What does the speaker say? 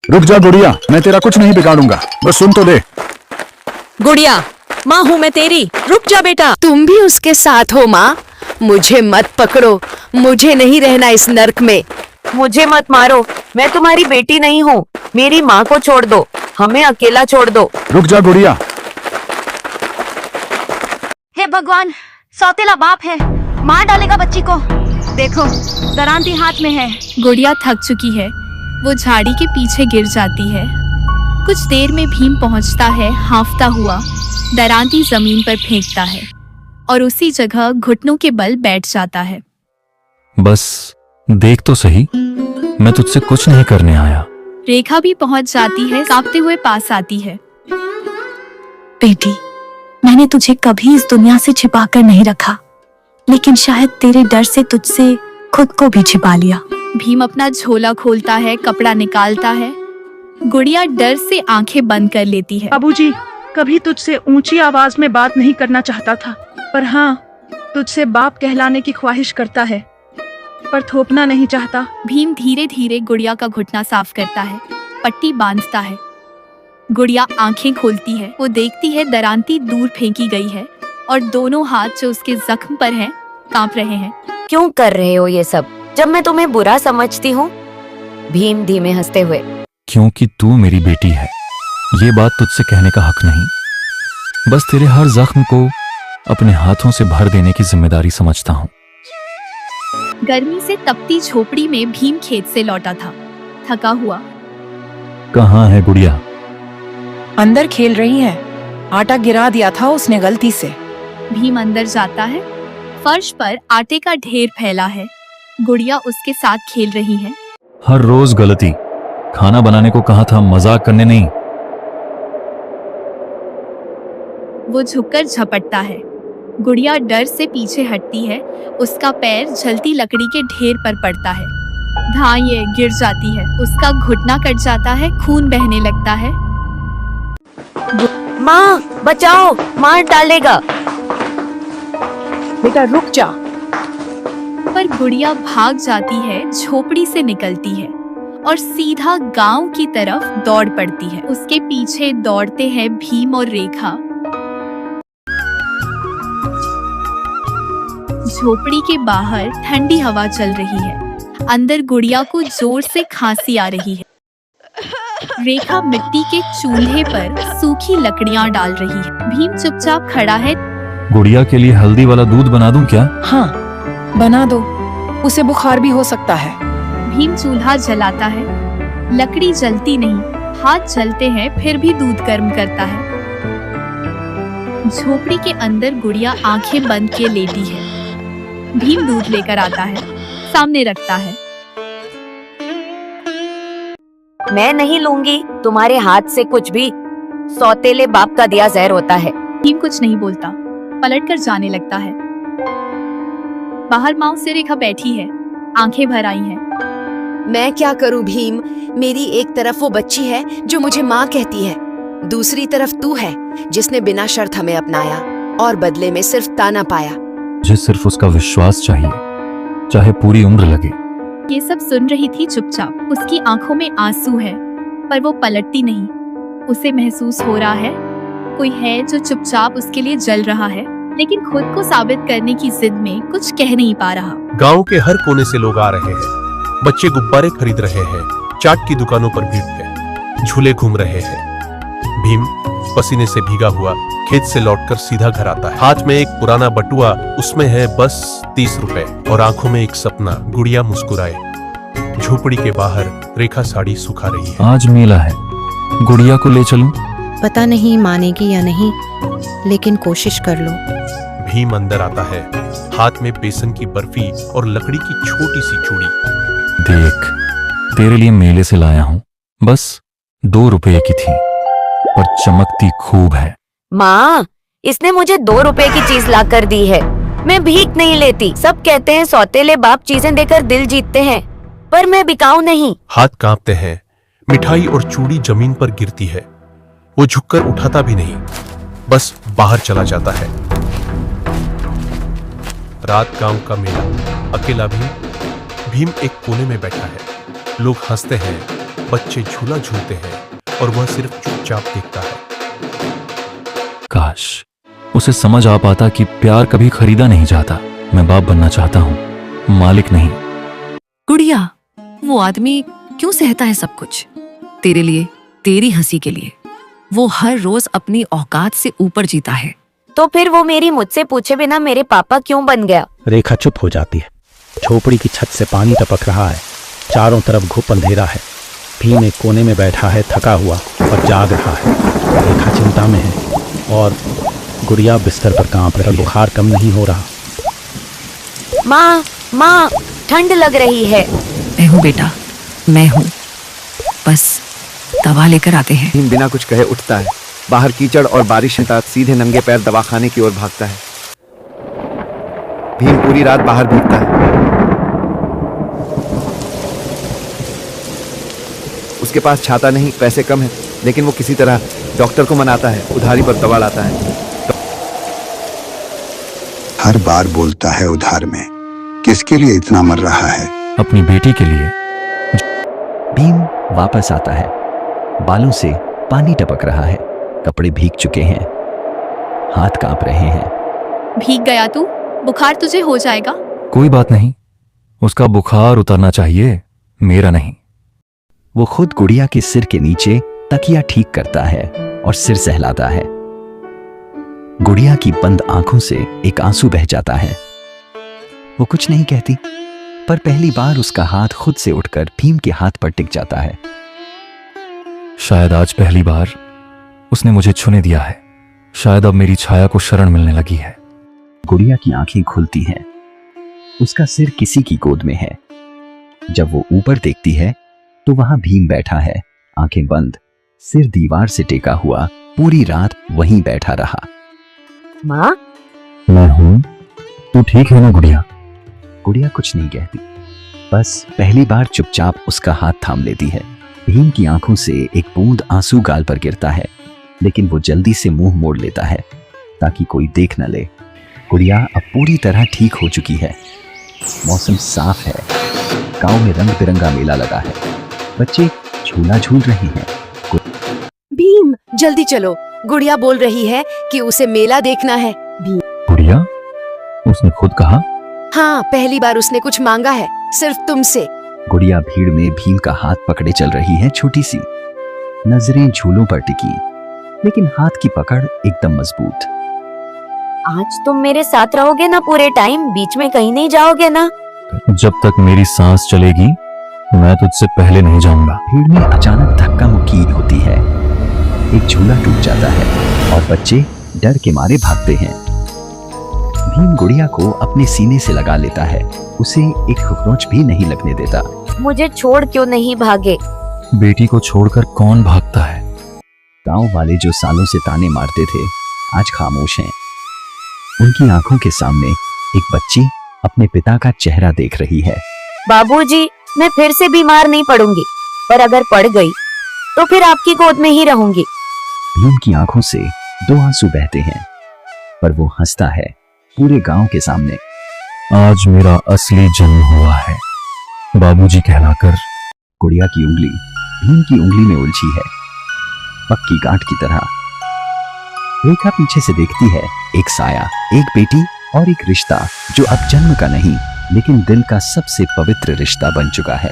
रुक जा गुड़िया, मैं तेरा कुछ नहीं बिगाड़ूंगा, बस सुन तो दे। गुड़िया, माँ हूँ मैं तेरी, रुक जा बेटा। तुम भी उसके साथ हो माँ? मुझे मत पकड़ो, मुझे नहीं रहना इस नर्क में। मुझे मत मारो, मैं तुम्हारी बेटी नहीं हूँ। मेरी माँ को छोड़ दो, हमें अकेला छोड़ दो। रुक जा गुड़िया। हे भगवान, सौतेला बाप है, मार डालेगा बच्ची को। देखो, दरांती हाथ में है। गुड़िया थक चुकी है, वो झाड़ी के पीछे गिर जाती है। कुछ देर में भीम पहुंचता है, हांफता हुआ दरांती जमीन पर फेंकता है और उसी जगह घुटनों के बल बैठ जाता है। बस देख तो सही, मैं तुझसे कुछ नहीं करने आया। रेखा भी पहुंच जाती है, कांपते हुए पास आती है। बेटी, मैंने तुझे कभी इस दुनिया से छिपा कर नहीं रखा, लेकिन शायद तेरे डर से तुझसे खुद को भी छिपा लिया। भीम अपना झोला खोलता है, कपड़ा निकालता है। गुड़िया डर से आंखें बंद कर लेती है। बाबूजी, कभी तुझसे ऊंची आवाज में बात नहीं करना चाहता था, पर हाँ, तुझसे बाप कहलाने की ख्वाहिश करता है, पर थोपना नहीं चाहता। भीम धीरे धीरे गुड़िया का घुटना साफ करता है, पट्टी बांधता है। गुड़िया आंखें खोलती है, वो देखती है दरांती दूर फेंकी गई है और दोनों हाथ जो उसके जख्म पर हैं कांप रहे हैं। क्यों कर रहे हो ये सब, जब मैं तुम्हें बुरा समझती हूँ? भीम धीमे हंसते हुए, क्योंकि तू मेरी बेटी है, ये बात तुझसे कहने का हक नहीं। बस तेरे हर जख्म को अपने हाथों से भर देने की जिम्मेदारी समझता हूँ। गर्मी से तपती झोपड़ी में भीम खेत से लौटा था, थका हुआ। कहाँ है गुड़िया? अंदर खेल रही है, आटा गिरा दिया था उसने गलती से। भीम अंदर जाता है, फर्श पर आटे का ढेर फैला है। गुड़िया उसके साथ खेल रही है। हर रोज गलती, खाना बनाने को कहा था, मजाक करने नहीं। वो झुककर झपटता है। गुड़िया डर से पीछे हटती है, उसका पैर जलती लकड़ी के ढेर पर पड़ता है। धाये गिर जाती है, उसका घुटना कट जाता है, खून बहने लगता है। माँ बचाओ, मार डालेगा। बेटा रुक जा। पर गुड़िया भाग जाती है, झोपड़ी से निकलती है और सीधा गांव की तरफ दौड़ पड़ती है। उसके पीछे दौड़ते हैं भीम और रेखा। झोपड़ी के बाहर ठंडी हवा चल रही है, अंदर गुड़िया को जोर से खांसी आ रही है। रेखा मिट्टी के चूल्हे पर सूखी लकड़ियां डाल रही है। भीम चुपचाप खड़ा है। गुड़िया के लिए हल्दी वाला दूध बना दूं क्या? हाँ, बना दो, उसे बुखार भी हो सकता है। भीम चूल्हा जलाता है, लकड़ी जलती नहीं, हाथ जलते हैं, फिर भी दूध गर्म करता है। झोपड़ी के अंदर गुड़िया आंखें बंद किए लेटी है। भीम दूध लेकर आता है, सामने रखता है। मैं नहीं लूंगी तुम्हारे हाथ से कुछ भी, सौतेले बाप का दिया जहर होता है। भीम कुछ नहीं बोलता, पलटकर जाने लगता है। बाहर माँ से रेखा बैठी है, आंखें भर आई हैं। मैं क्या करूं भीम? मेरी एक तरफ वो बच्ची है जो मुझे माँ कहती है, दूसरी तरफ तू है जिसने बिना शर्त हमें अपनाया और बदले में सिर्फ ताना पाया। मुझे सिर्फ उसका विश्वास चाहिए, चाहे पूरी उम्र लगे। ये सब सुन रही थी चुपचाप। उसकी आंखों में आंसू है, पर वो पलटती नहीं। उसे महसूस हो रहा है कोई है जो चुपचाप उसके लिए जल रहा है, लेकिन खुद को साबित करने की जिद में कुछ कह नहीं पा रहा। गांव के हर कोने से लोग आ रहे हैं, बच्चे गुब्बारे खरीद रहे हैं, चाट की दुकानों पर भीड़ है, झूले घूम रहे हैं। भीम पसीने से भीगा हुआ खेत से लौटकर सीधा घर आता है। हाथ में एक पुराना बटुआ, उसमें है बस 30 रुपए और आंखों में एक सपना, गुड़िया मुस्कुराए। झोपड़ी के बाहर रेखा साड़ी सुखा रही है। आज मेला है, गुड़िया को ले चलूं? पता नहीं मानेगी या नहीं, लेकिन कोशिश कर लो। भीम अंदर आता है, हाथ में बेसन की बर्फी और लकड़ी की छोटी सी चूड़ी। देख, तेरे लिए मेले से लाया हूँ, बस 2 रुपए की थी, पर चमकती खूब है। माँ, इसने मुझे 2 रुपए की चीज ला कर दी है। मैं भीख नहीं लेती। सब कहते हैं सौतेले बाप चीजें देकर दिल जीतते हैं, पर मैं बिकाऊ नहीं। हाथ कांपते हैं, मिठाई और चूड़ी जमीन पर गिरती है। वो झुककर उठाता भी नहीं, बस बाहर चला जाता है। रात गांव का मेला, अकेला भीम एक कोने में बैठा है। लोग हंसते हैं, बच्चे झूला झूलते हैं और वह सिर्फ चुपचाप देखता है। काश उसे समझ आ पाता कि प्यार कभी खरीदा नहीं जाता। मैं बाप बनना चाहता हूँ, मालिक नहीं। गुड़िया, वो आदमी क्यों सहता है सब कुछ तेरे लिए, तेरी हंसी के लिए? वो हर रोज अपनी औकात से ऊपर जीता है। तो फिर वो मेरी मुझसे पूछे बिना मेरे पापा क्यों बन गया? रेखा चुप हो जाती है। झोपड़ी की छत से पानी टपक रहा है। चारों तरफ घुप अंधेरा है। भीम एक कोने में बैठा है, थका हुआ और जाग रहा है। रेखा चिंता में है और गुड़िया बिस्तर पर कांप रही है। बुखार कम नहीं हो रहा। माँ, माँ, ठंड लग रही है। मैं हूँ बेटा, मैं हूँ। बस दवा लेकर आते हैं। भीम बिना कुछ कहे उठता है। बाहर कीचड़ और बारिश के साथ सीधे नंगे पैर दवाखाने की ओर भागता है। भीम पूरी रात बाहर भीगता है। उसके पास छाता नहीं, पैसे कम है, लेकिन वो किसी तरह डॉक्टर को मनाता है, उधारी पर दवा लाता है। हर बार बोलता है उधार में। किसके लिए इतना मर रहा है? अपनी बेटी के लिए। भीम वापस आता है। बालों से पानी टपक रहा है। कपड़े भीग चुके हैं। हाथ कांप रहे हैं। भीग गया तू? बुखार तुझे हो जाएगा। कोई बात नहीं, उसका बुखार उतरना चाहिए, मेरा नहीं। वो खुद गुड़िया के सिर के नीचे तकिया ठीक करता है और सिर सहलाता है। गुड़िया की बंद आंखों से एक आंसू बह जाता है। वो कुछ नहीं कहती, पर पहली बार उसका हाथ खुद से उठकर भीम के हाथ पर टिक जाता है। शायद आज पहली बार उसने मुझे छूने दिया है। शायद अब मेरी छाया को शरण मिलने लगी है। गुड़िया की आंखें खुलती हैं। उसका सिर किसी की गोद में है। जब वो ऊपर देखती है तो वहां भीम बैठा है, आंखें बंद, सिर दीवार से टेका हुआ। पूरी रात वहीं बैठा रहा। माँ, मैं हूं। तू ठीक है ना गुड़िया? गुड़िया कुछ नहीं कहती, बस पहली बार चुपचाप उसका हाथ थाम लेती है। भीम की आंखों से एक बूंद आंसू गाल पर गिरता है, लेकिन वो जल्दी से मुंह मोड़ लेता है ताकि कोई देख न ले। गुड़िया अब पूरी तरह ठीक हो चुकी है। मौसम साफ है। गांव में रंग बिरंगा मेला लगा है। बच्चे झूला झूल रहे हैं। भीम, जल्दी चलो। गुड़िया बोल रही है कि उसे मेला देखना है। भीम, गुड़िया? उसने खुद कहा? हाँ, पहली बार उसने कुछ मांगा है, सिर्फ तुमसे। गुड़िया भीड़ में भीम का हाथ पकड़े चल रही है, छोटी सी, नजरें झूलों पर टिकी, लेकिन हाथ की पकड़ एकदम मजबूत। आज तुम मेरे साथ रहोगे ना पूरे टाइम? बीच में कहीं नहीं जाओगे ना? जब तक मेरी सांस चलेगी मैं तुझसे पहले नहीं जाऊंगा। भीड़ में अचानक धक्का मुक्की होती है। एक झूला टूट जाता है और बच्चे डर के मारे भागते हैं। भीम गुड़िया को अपने सीने से लगा लेता है। उसे एक खरोंच भी नहीं लगने देता। मुझे छोड़ क्यों नहीं भागे? बेटी को छोड़कर कौन भागता है? गांव वाले जो सालों से ताने मारते थे, आज खामोश हैं। उनकी आंखों के सामने एक बच्ची अपने पिता का चेहरा देख रही है। बाबूजी, मैं फिर से बीमार नहीं पड़ूंगी, पर अगर पड़ गई तो फिर आपकी गोद में ही रहूंगी। भीम की आंखों से दो आंसू बहते हैं, पर वो हंसता है पूरे गांव के सामने। आज मेरा असली जन्म हुआ है, बाबूजी कहलाकर। गुड़िया की उंगली भीम की उंगली में उलझी है, पक्की गांठ की तरह। रेखा पीछे से देखती है। एक साया, एक बेटी और एक रिश्ता जो अब जन्म का नहीं, लेकिन दिल का सबसे पवित्र रिश्ता बन चुका है।